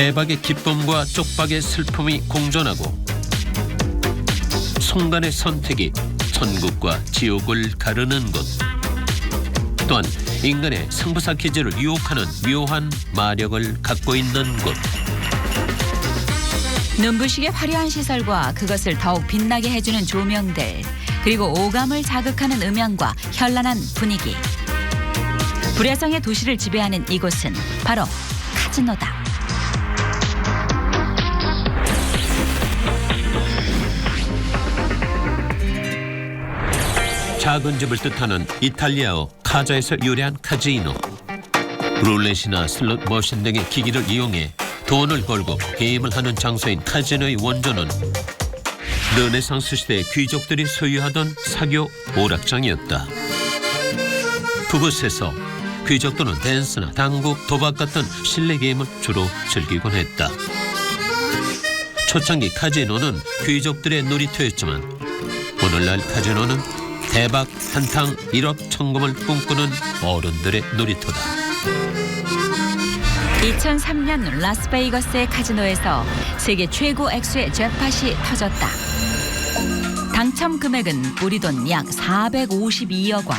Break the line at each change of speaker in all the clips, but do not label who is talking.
대박의 기쁨과 쪽박의 슬픔이 공존하고 순간의 선택이 천국과 지옥을 가르는 곳. 또한 인간의 승부사 기질을 유혹하는 묘한 마력을 갖고 있는 곳.
눈부시게 화려한 시설과 그것을 더욱 빛나게 해주는 조명들, 그리고 오감을 자극하는 음향과 현란한 분위기. 불야성의 도시를 지배하는 이곳은 바로 카지노다.
작은 집을 뜻하는 이탈리아어 카자에서 유래한 카지노. 룰렛이나 슬롯 머신 등의 기기를 이용해 돈을 걸고 게임을 하는 장소인 카지노의 원조는 르네상스 시대 귀족들이 소유하던 사교 오락장이었다. 그곳에서 귀족들은 댄스나 당구, 도박 같은 실내 게임을 주로 즐기곤 했다. 초창기 카지노는 귀족들의 놀이터였지만 오늘날 카지노는 대박 한탕 1억 천금을 꿈꾸는 어른들의 놀이터다.
2003년 라스베이거스의 카지노에서 세계 최고 액수의 잭팟이 터졌다. 당첨 금액은 우리 돈 약 452억 원.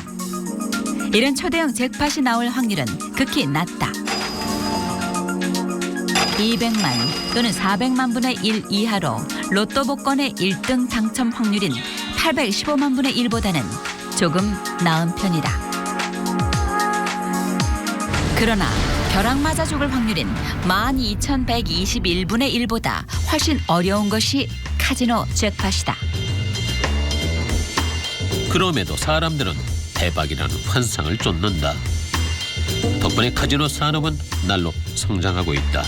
이런 초대형 잭팟이 나올 확률은 극히 낮다. 200만 또는 400만 분의 1 이하로 로또 복권의 1등 당첨 확률인 815만 분의 1보다는 조금 나은 편이다. 그러나 벼락 맞아 죽을 확률인 12,121분의 1보다 훨씬 어려운 것이 카지노 잭팟이다.
그럼에도 사람들은 대박이라는 환상을 쫓는다. 덕분에 카지노 산업은 날로 성장하고 있다.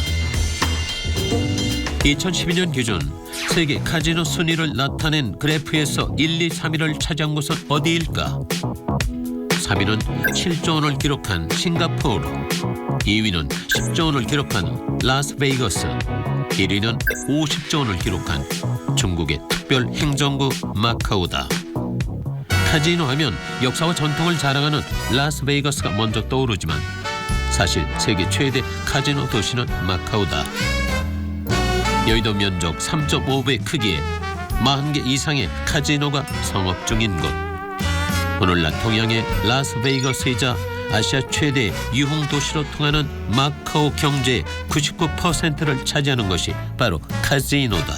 2012년 기준 세계 카지노 순위를 나타낸 그래프에서 1, 2, 3위를 차지한 곳은 어디일까? 3위는 7조 원을 기록한 싱가포르, 2위는 10조 원을 기록한 라스베이거스, 1위는 50조 원을 기록한 중국의 특별 행정구 마카오다. 카지노 하면 역사와 전통을 자랑하는 라스베이거스가 먼저 떠오르지만 사실 세계 최대 카지노 도시는 마카오다. 여의도 면적 3.5배 크기에 40개 이상의 카지노가 성업 중인 곳. 오늘날 동양의 라스베이거스이자 아시아 최대 유흥도시로 통하는 마카오 경제의 99%를 차지하는 것이 바로 카지노다.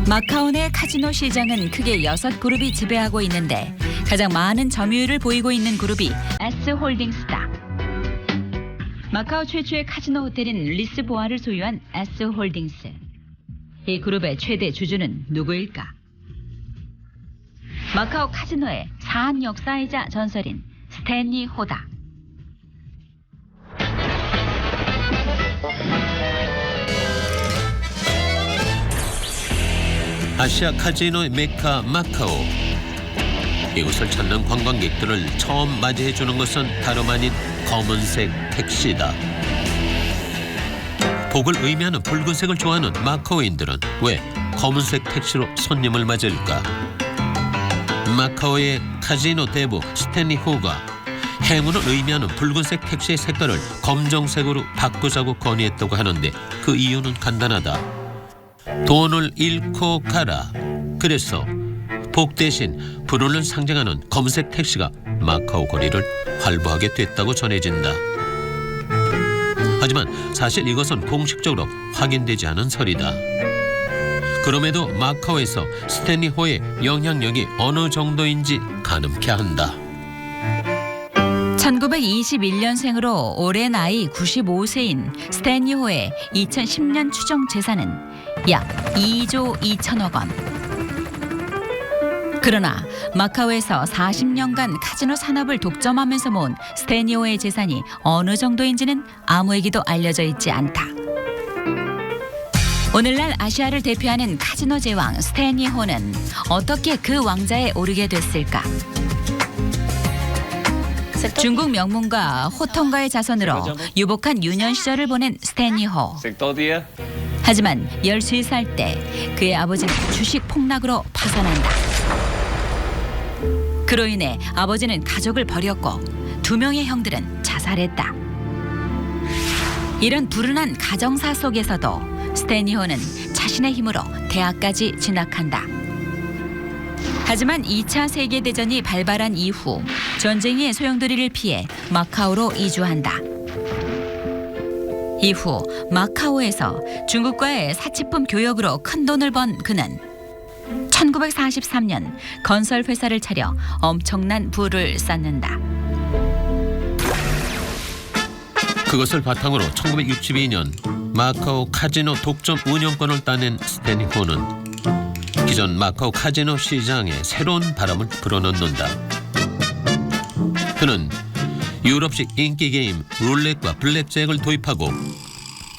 마카오 내 카지노 시장은 크게 6그룹이 지배하고 있는데 가장 많은 점유율을 보이고 있는 그룹이 S홀딩스다. 마카오 최초의 카지노 호텔인 리스보아를 소유한 S홀딩스. 이 그룹의 최대 주주는 누구일까? 마카오 카지노의 사한 역사이자 전설인 스탠리 호다.
아시아 카지노의 메카 마카오. 이곳을 찾는 관광객들을 처음 맞이해주는 것은 다름 아닌 검은색 택시다. 복을 의미하는 붉은색을 좋아하는 마카오인들은 왜 검은색 택시로 손님을 맞을까? 마카오의 카지노 대부 스탠리 호가 행운을 의미하는 붉은색 택시의 색깔을 검정색으로 바꾸자고 건의했다고 하는데 그 이유는 간단하다. 돈을 잃고 가라. 그래서 복 대신 불운을 상징하는 검은색 택시가 마카오 거리를 활보하게 됐다고 전해진다. 하지만 사실 이것은 공식적으로 확인되지 않은 설이다. 그럼에도 마카오에서 스탠리 호의 영향력이 어느 정도인지 가늠케 한다.
1921년생으로 올해 나이 95세인 스탠리 호의 2010년 추정 재산은 약 2조 2천억 원. 그러나 마카오에서 40년간 카지노 산업을 독점하면서 모은 스탠리 호의 재산이 어느 정도인지는 아무에게도 알려져 있지 않다. 오늘날 아시아를 대표하는 카지노 제왕 스탠리 호는 어떻게 그 왕자에 오르게 됐을까? 중국 명문가 호통가의 자손으로 유복한 유년 시절을 보낸 스탠리 호. 하지만 13살 때 그의 아버지는 주식 폭락으로 파산한다. 그로 인해 아버지는 가족을 버렸고 2명의 형들은 자살했다. 이런 불운한 가정사 속에서도 스탠리 호는 자신의 힘으로 대학까지 진학한다. 하지만 2차 세계대전이 발발한 이후 전쟁의 소용돌이를 피해 마카오로 이주한다. 이후 마카오에서 중국과의 사치품 교역으로 큰 돈을 번 그는 1943년 건설 회사를 차려 엄청난 부를 쌓는다.
그것을 바탕으로 1962년 마카오 카지노 독점 운영권을 따낸 스탠리 호는 기존 마카오 카지노 시장에 새로운 바람을 불어넣는다. 그는 유럽식 인기 게임 룰렛과 블랙잭을 도입하고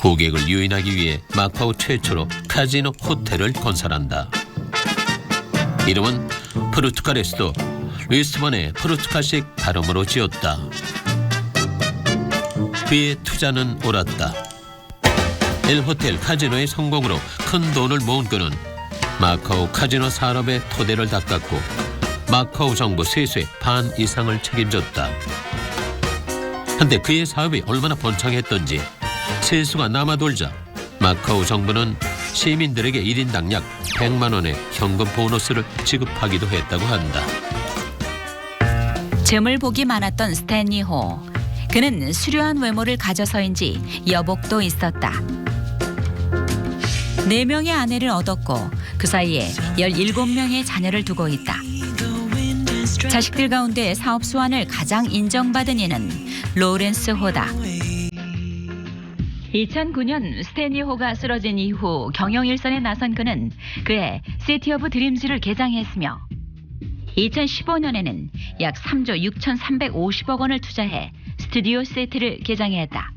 고객을 유인하기 위해 마카오 최초로 카지노 호텔을 건설한다. 이름은 포르투갈의 수도 리스본의 포르투갈식 발음으로 지었다. 그의 투자는 옳았다. 엘호텔 카지노의 성공으로 큰 돈을 모은 그는 마카오 카지노 산업의 토대를 닦았고 마카오 정부 세수의 반 이상을 책임졌다. 한데 그의 사업이 얼마나 번창했던지 세수가 남아돌자 마카오 정부는 시민들에게 1인당 약 100만 원의 현금 보너스를 지급하기도 했다고 한다.
재물복이 많았던 스탠리 호. 그는 수려한 외모를 가져서인지 여복도 있었다. 4명의 아내를 얻었고 그 사이에 17명의 자녀를 두고 있다. 자식들 가운데 사업 수완을 가장 인정받은 이는 로렌스 호다. 2009년 스탠리 호가 쓰러진 이후 경영 일선에 나선 그는 그의 시티 오브 드림즈를 개장했으며 2015년에는 약 3조 6,350억 원을 투자해 스튜디오 세트를 개장했다.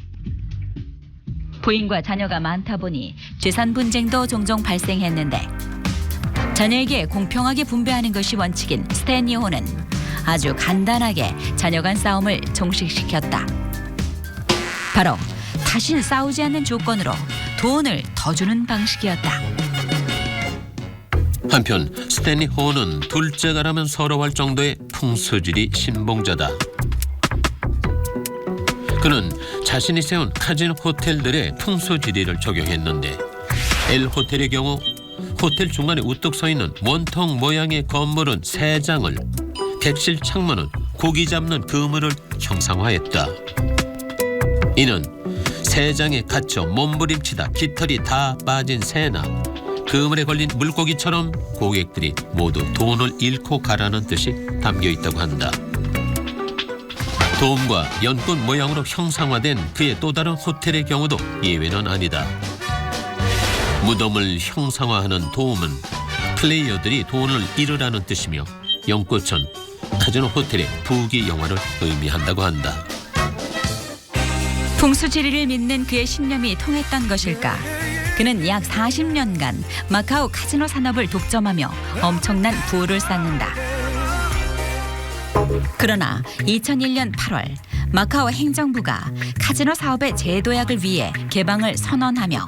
부인과 자녀가 많다 보니 재산 분쟁도 종종 발생했는데 자녀에게 공평하게 분배하는 것이 원칙인 스탠리 호는 아주 간단하게 자녀 간 싸움을 종식시켰다. 바로 다신 싸우지 않는 조건으로 돈을 더 주는 방식이었다.
한편 스탠리 호는 둘째가라면 서러워할 정도의 풍수지리 신봉자다. 그는 자신이 세운 카지노 호텔들의 풍수지리를 적용했는데 엘호텔의 경우 호텔 중간에 우뚝 서 있는 원통 모양의 건물은 3장을, 객실 창문은 고기 잡는 그물을 형상화했다. 이는 3장에 갇혀 몸부림치다 깃털이 다 빠진 새나 그물에 걸린 물고기처럼 고객들이 모두 돈을 잃고 가라는 뜻이 담겨 있다고 한다. 돔과 연꽃 모양으로 형상화된 그의 또 다른 호텔의 경우도 예외는 아니다. 무덤을 형상화하는 돔은 플레이어들이 돈을 잃으라는 뜻이며 연꽃은 카지노 호텔의 부귀영화를 의미한다고 한다.
풍수지리를 믿는 그의 신념이 통했던 것일까? 그는 약 40년간 마카오 카지노 산업을 독점하며 엄청난 부를 쌓는다. 그러나 2001년 8월 마카오 행정부가 카지노 사업의 재도약을 위해 개방을 선언하며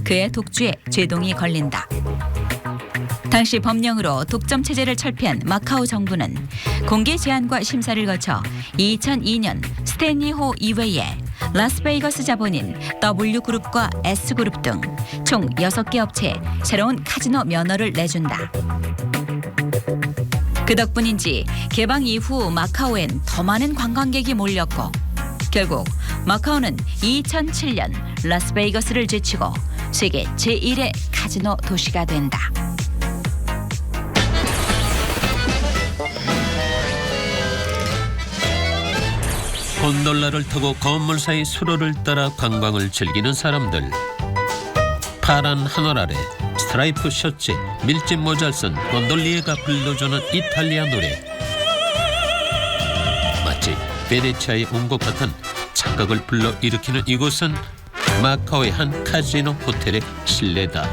그의 독주에 제동이 걸린다. 당시 법령으로 독점 체제를 철폐한 마카오 정부는 공개 제안과 심사를 거쳐 2002년 스탠리 호 이외에 라스베이거스 자본인 W그룹과 S그룹 등 총 6개 업체에 새로운 카지노 면허를 내준다. 그 덕분인지 개방 이후 마카오엔 더 많은 관광객이 몰렸고 결국 마카오는 2007년 라스베이거스를 제치고 세계 제1의 카지노 도시가 된다.
곤돌라를 타고 건물 사이 수로를 따라 관광을 즐기는 사람들. 파란 하늘 아래 스트라이프 셔츠에 밀짚 모자를 쓴 곤돌리에가 불러주는 이탈리아 노래. 마치 베네치아에 온 것 같은 착각을 불러일으키는 이곳은 마카오의 한 카지노 호텔의 실내다.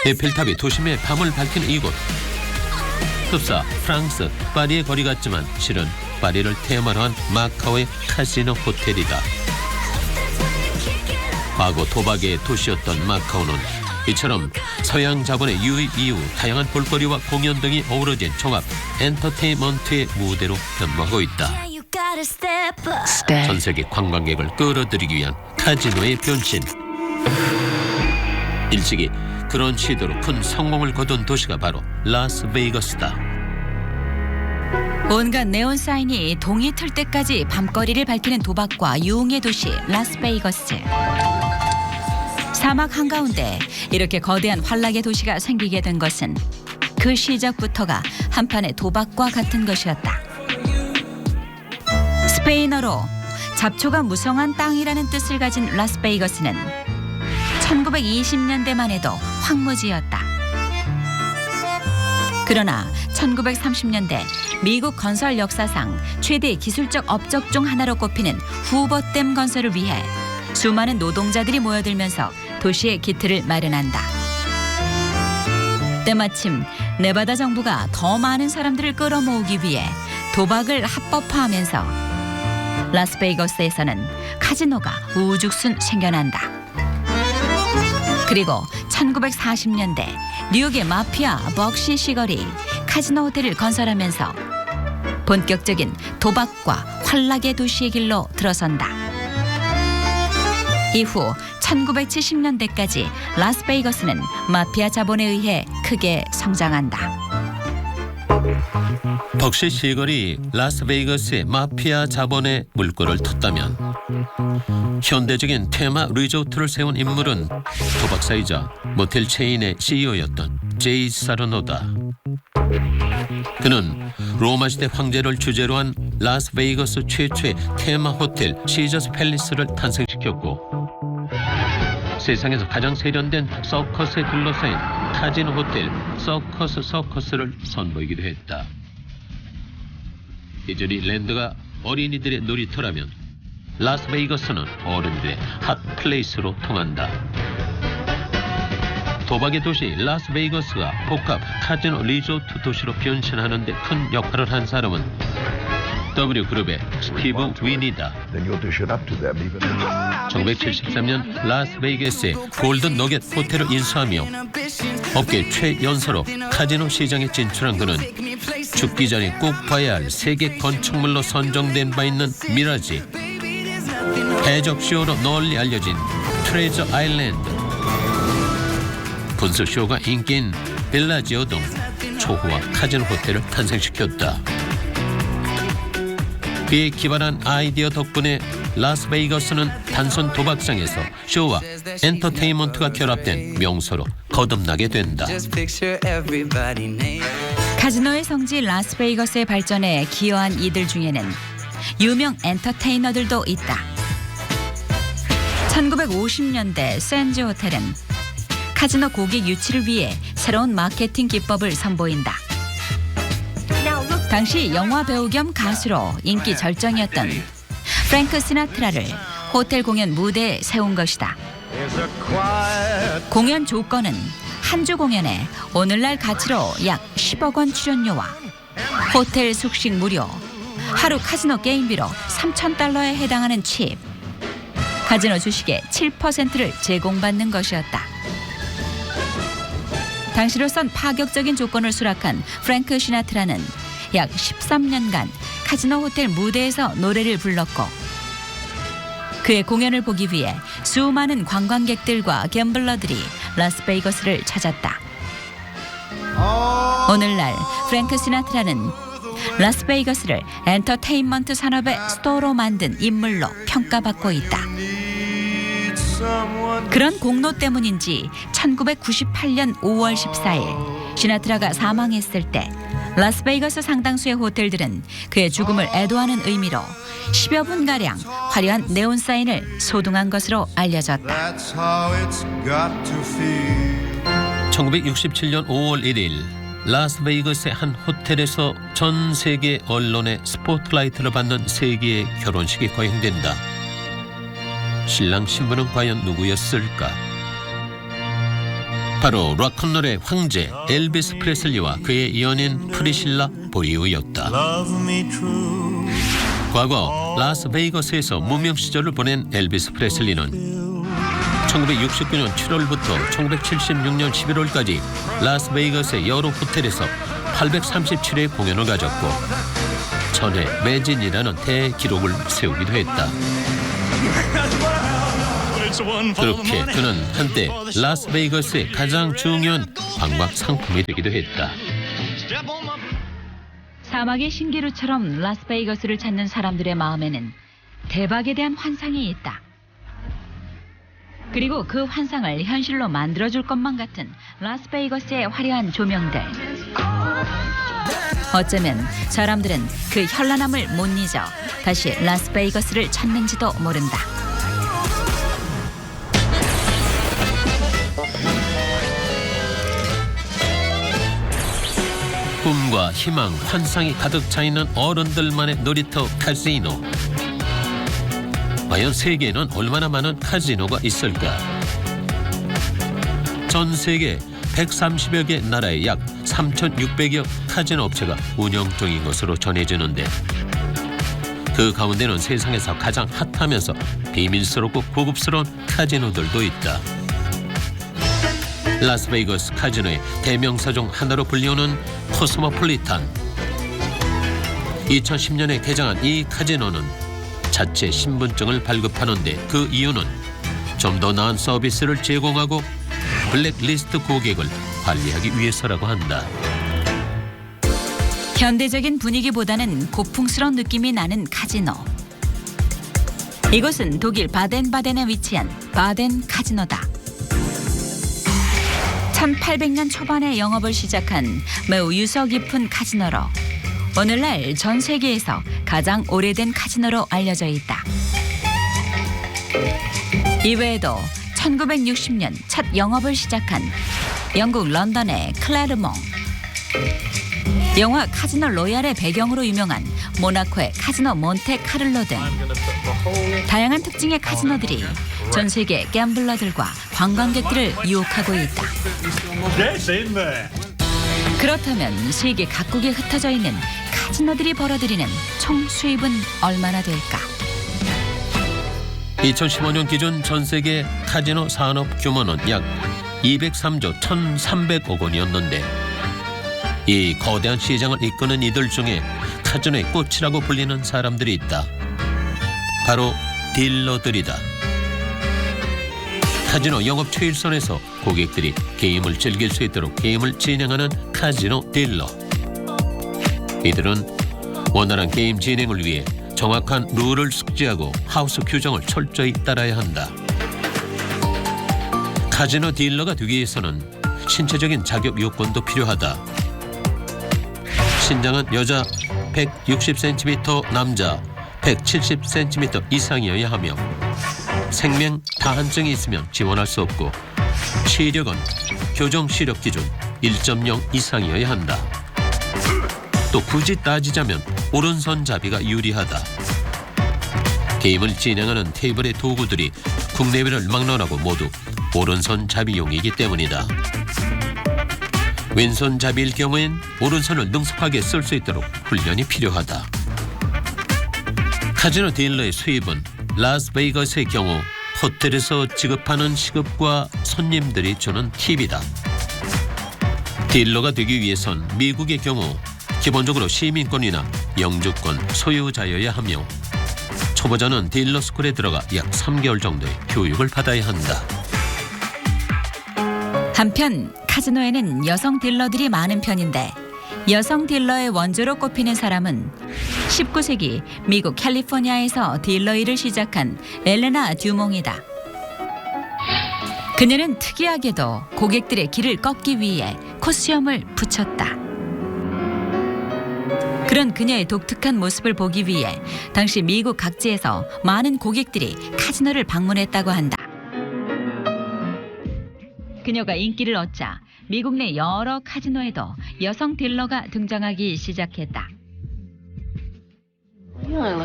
에펠탑이 도심의 밤을 밝히는 이곳. 흡사 프랑스 파리의 거리 같지만 실은 파리를 테마로 한 마카오의 카지노 호텔이다. 과거 도박의 도시였던 마카오는 이처럼 서양 자본의 유입 이후 다양한 볼거리와 공연 등이 어우러진 종합 엔터테인먼트의 무대로 변모하고 있다. 전 세계 관광객을 끌어들이기 위한 카지노의 변신. 일찍이 그런 시도로 큰 성공을 거둔 도시가 바로 라스베이거스다.
온갖 네온 사인이 동이 틀 때까지 밤거리를 밝히는 도박과 유흥의 도시 라스베이거스. 사막 한가운데 이렇게 거대한 환락의 도시가 생기게 된 것은 그 시작부터가 한판의 도박과 같은 것이었다. 스페인어로 잡초가 무성한 땅이라는 뜻을 가진 라스베이거스는 1920년대만 해도 황무지였다. 그러나 1930년대 미국 건설 역사상 최대 기술적 업적 중 하나로 꼽히는 후버댐 건설을 위해 수많은 노동자들이 모여들면서 도시의 기틀을 마련한다. 때마침 네바다 정부가 더 많은 사람들을 끌어모으기 위해 도박을 합법화하면서 라스베이거스에서는 카지노가 우죽순 생겨난다. 그리고 1940년대 뉴욕의 마피아 벅시 시걸이 카지노 호텔을 건설하면서 본격적인 도박과 환락의 도시의 길로 들어선다. 이후 1970년대까지 라스베이거스는 마피아 자본에 의해 크게 성장한다.
벅시 시걸이 라스베이거스의 마피아 자본에 물꼬를 텄다면 현대적인 테마 리조트를 세운 인물은 도박사이자 모텔 체인의 CEO였던 제이 사르노다. 그는 로마 시대 황제를 주제로 한 라스베이거스 최초의 테마 호텔 시저스 팰리스를 탄생시켰고 세상에서 가장 세련된 서커스에 둘러싸인 카지노 호텔 서커스를 선보이기도 했다. 이전이 랜드가 어린이들의 놀이터라면 라스베이거스는 어른들의 핫플레이스로 통한다. 도박의 도시 라스베이거스가 복합 카지노 리조트 도시로 변신하는 데 큰 역할을 한 사람은 W그룹의 스티브 윈이다. 1973년 라스베이거스의 골든 너겟 호텔을 인수하며 업계 최연소로 카지노 시장에 진출한 그는 죽기 전에 꼭 봐야 할 세계 건축물로 선정된 바 있는 미라지, 해적쇼로 널리 알려진 트레저 아일랜드, 분수쇼가 인기인 벨라지오 등 초호화 카지노 호텔을 탄생시켰다. 그의 기발한 아이디어 덕분에 라스베이거스는 단순 도박장에서 쇼와 엔터테인먼트가 결합된 명소로 거듭나게 된다.
카지노의 성지 라스베이거스의 발전에 기여한 이들 중에는 유명 엔터테이너들도 있다. 1950년대 샌즈 호텔은 카지노 고객 유치를 위해 새로운 마케팅 기법을 선보인다. 당시 영화 배우 겸 가수로 인기 절정이었던 프랭크 시나트라를 호텔 공연 무대에 세운 것이다. 공연 조건은 한 주 공연에 오늘날 가치로 약 10억 원 출연료와 호텔 숙식 무료, 하루 카지노 게임비로 $3,000에 해당하는 칩, 카지노 주식의 7%를 제공받는 것이었다. 당시로선 파격적인 조건을 수락한 프랭크 시나트라는 약 13년간 카지노 호텔 무대에서 노래를 불렀고 그의 공연을 보기 위해 수많은 관광객들과 갬블러들이 라스베이거스를 찾았다. 오늘날 프랭크 시나트라는 라스베이거스를 엔터테인먼트 산업의 스토어로 만든 인물로 평가받고 있다. 그런 공로 때문인지 1998년 5월 14일 시나트라가 사망했을 때 라스베이거스 상당수의 호텔들은 그의 죽음을 애도하는 의미로 10여 분가량 화려한 네온 사인을 소등한 것으로 알려졌다.
1967년 5월 1일 라스베이거스의 한 호텔에서 전 세계 언론의 스포트라이트를 받는 세계의 결혼식이 거행된다. 신랑 신부는 과연 누구였을까? 바로 락큰롤의 황제 엘비스 프레슬리와 그의 연인 프리실라 보이우였다. 과거 라스베이거스에서 무명 시절을 보낸 엘비스 프레슬리는 1969년 7월부터 1976년 11월까지 라스베이거스의 여러 호텔에서 837회 공연을 가졌고 1000회 매진이라는 대기록을 세우기도 했다. 그렇게 그는 한때 라스베이거스의 가장 중요한 관광 상품이 되기도 했다.
사막의 신기루처럼 라스베이거스를 찾는 사람들의 마음에는 대박에 대한 환상이 있다. 그리고 그 환상을 현실로 만들어줄 것만 같은 라스베이거스의 화려한 조명들. 어쩌면 사람들은 그 현란함을 못 잊어 다시 라스베이거스를 찾는지도 모른다.
꿈과 희망, 환상이 가득 차 있는 어른들만의 놀이터 카지노. 과연 세계에는 얼마나 많은 카지노가 있을까? 전 세계 130여 개 나라의 약 3,600여 카지노 업체가 운영 중인 것으로 전해지는데 그 가운데는 세상에서 가장 핫하면서 비밀스럽고 고급스러운 카지노들도 있다. 라스베이거스 카지노의 대명사 중 하나로 불리우는 코스모폴리탄. 2010년에 개장한 이 카지노는 자체 신분증을 발급하는데 그 이유는 좀 더 나은 서비스를 제공하고 블랙리스트 고객을 관리하기 위해서라고 한다.
현대적인 분위기보다는 고풍스러운 느낌이 나는 카지노. 이곳은 독일 바덴바덴에 위치한 바덴 카지노다. 1800년 초반에 영업을 시작한 매우 유서 깊은 카지노로 오늘날 전 세계에서 가장 오래된 카지노로 알려져 있다. 이외에도 1960년 첫 영업을 시작한 영국 런던의 클레르몽, 영화 카지노 로얄의 배경으로 유명한 모나코의 카지노 몬테카를로 등 다양한 특징의 카지노들이 전 세계 갬블러들과 관광객들을 유혹하고 있다. 그렇다면 세계 각국에 흩어져 있는 카지노들이 벌어들이는 총 수입은 얼마나 될까?
2015년 기준 전 세계 카지노 산업 규모는 약 203조 1,300억 원이었는데 이 거대한 시장을 이끄는 이들 중에 카지노의 꽃이라고 불리는 사람들이 있다. 바로 딜러들이다. 카지노 영업 최일선에서 고객들이 게임을 즐길 수 있도록 게임을 진행하는 카지노 딜러. 이들은 원활한 게임 진행을 위해 정확한 룰을 숙지하고 하우스 규정을 철저히 따라야 한다. 카지노 딜러가 되기 위해서는 신체적인 자격 요건도 필요하다. 신장은 여자 160cm, 남자 170cm 이상이어야 하며 생명 다한증이 있으면 지원할 수 없고 시력은 교정 시력 기준 1.0 이상이어야 한다. 또 굳이 따지자면 오른손잡이가 유리하다. 게임을 진행하는 테이블의 도구들이 국내외를 막론하고 모두 오른손잡이용이기 때문이다. 왼손잡이일 경우엔 오른손을 능숙하게 쓸 수 있도록 훈련이 필요하다. 카지노 딜러의 수입은 라스베이거스의 경우 호텔에서 지급하는 시급과 손님들이 주는 팁이다. 딜러가 되기 위해선 미국의 경우 기본적으로 시민권이나 영주권 소유자여야 하며 초보자는 딜러 스쿨에 들어가 약 3개월 정도의 교육을 받아야 한다.
한편 카지노에는 여성 딜러들이 많은 편인데 여성 딜러의 원조로 꼽히는 사람은 19세기 미국 캘리포니아에서 딜러 일을 시작한 엘레나 듀몽이다. 그녀는 특이하게도 고객들의 길을 꺾기 위해 코수염을 붙였다. 그런 그녀의 독특한 모습을 보기 위해 당시 미국 각지에서 많은 고객들이 카지노를 방문했다고 한다. 그녀가 인기를 얻자 미국 내 여러 카지노에도 여성 딜러가 등장하기 시작했다.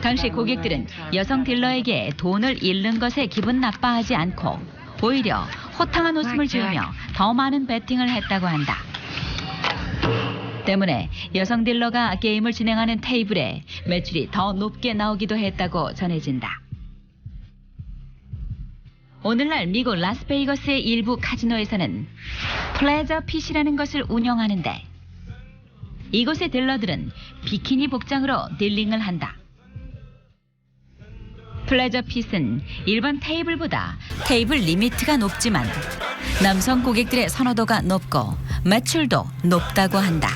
당시 고객들은 여성 딜러에게 돈을 잃는 것에 기분 나빠하지 않고 오히려 호탕한 웃음을 지으며 더 많은 베팅을 했다고 한다. 때문에 여성 딜러가 게임을 진행하는 테이블에 매출이 더 높게 나오기도 했다고 전해진다. 오늘날 미국 라스베이거스의 일부 카지노에서는 플레저 핏이라는 것을 운영하는데 이곳의 딜러들은 비키니 복장으로 딜링을 한다. 플레저 핏은 일반 테이블보다 테이블 리미트가 높지만 남성 고객들의 선호도가 높고 매출도 높다고 한다.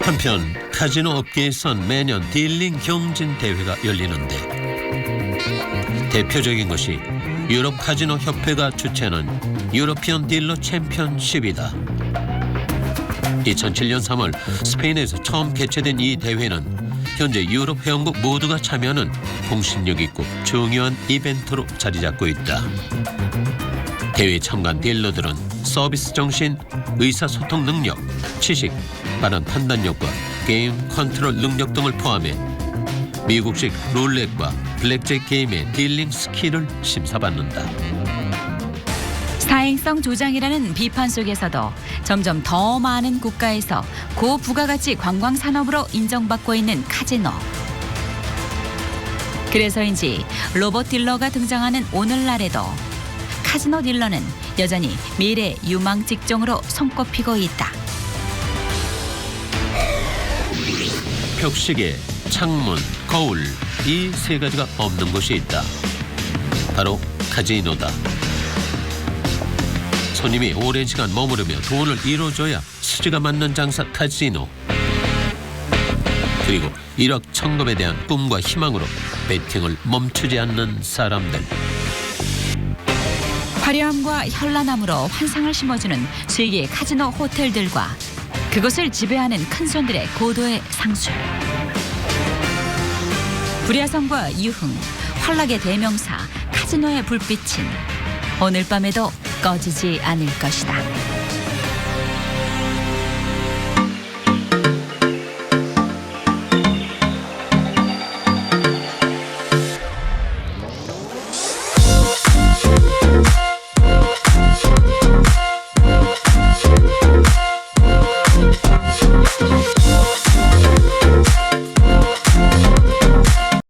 한편 카지노 업계에선 매년 딜링 경진 대회가 열리는데 대표적인 것이 유럽 카지노 협회가 주최하는 유러피언 딜러 챔피언십이다. 2007년 3월 스페인에서 처음 개최된 이 대회는 현재 유럽 회원국 모두가 참여하는 공신력 있고 중요한 이벤트로 자리 잡고 있다. 대회 참가한 딜러들은 서비스 정신, 의사소통 능력, 지식, 빠른 판단력과 게임 컨트롤 능력 등을 포함해 미국식 룰렛과 블랙잭 게임의 딜링 스킬을 심사받는다.
사행성 조장이라는 비판 속에서도 점점 더 많은 국가에서 고부가가치 관광산업으로 인정받고 있는 카지노. 그래서인지 로봇 딜러가 등장하는 오늘날에도 카지노 딜러는 여전히 미래 유망 직종으로 손꼽히고 있다.
벽시계, 창문, 거울 이 세 가지가 없는 곳이 있다. 바로 카지노다. 손님이 오랜 시간 머무르며 돈을 잃어줘야 수지가 맞는 장사 카지노. 그리고 1억 천금에 대한 꿈과 희망으로 배팅을 멈추지 않는 사람들.
화려함과 현란함으로 환상을 심어주는 세계의 카지노 호텔들과 그것을 지배하는 큰손들의 고도의 상술. 불야성과 유흥, 환락의 대명사 카지노의 불빛은 오늘 밤에도 꺼지지 않을 것이다.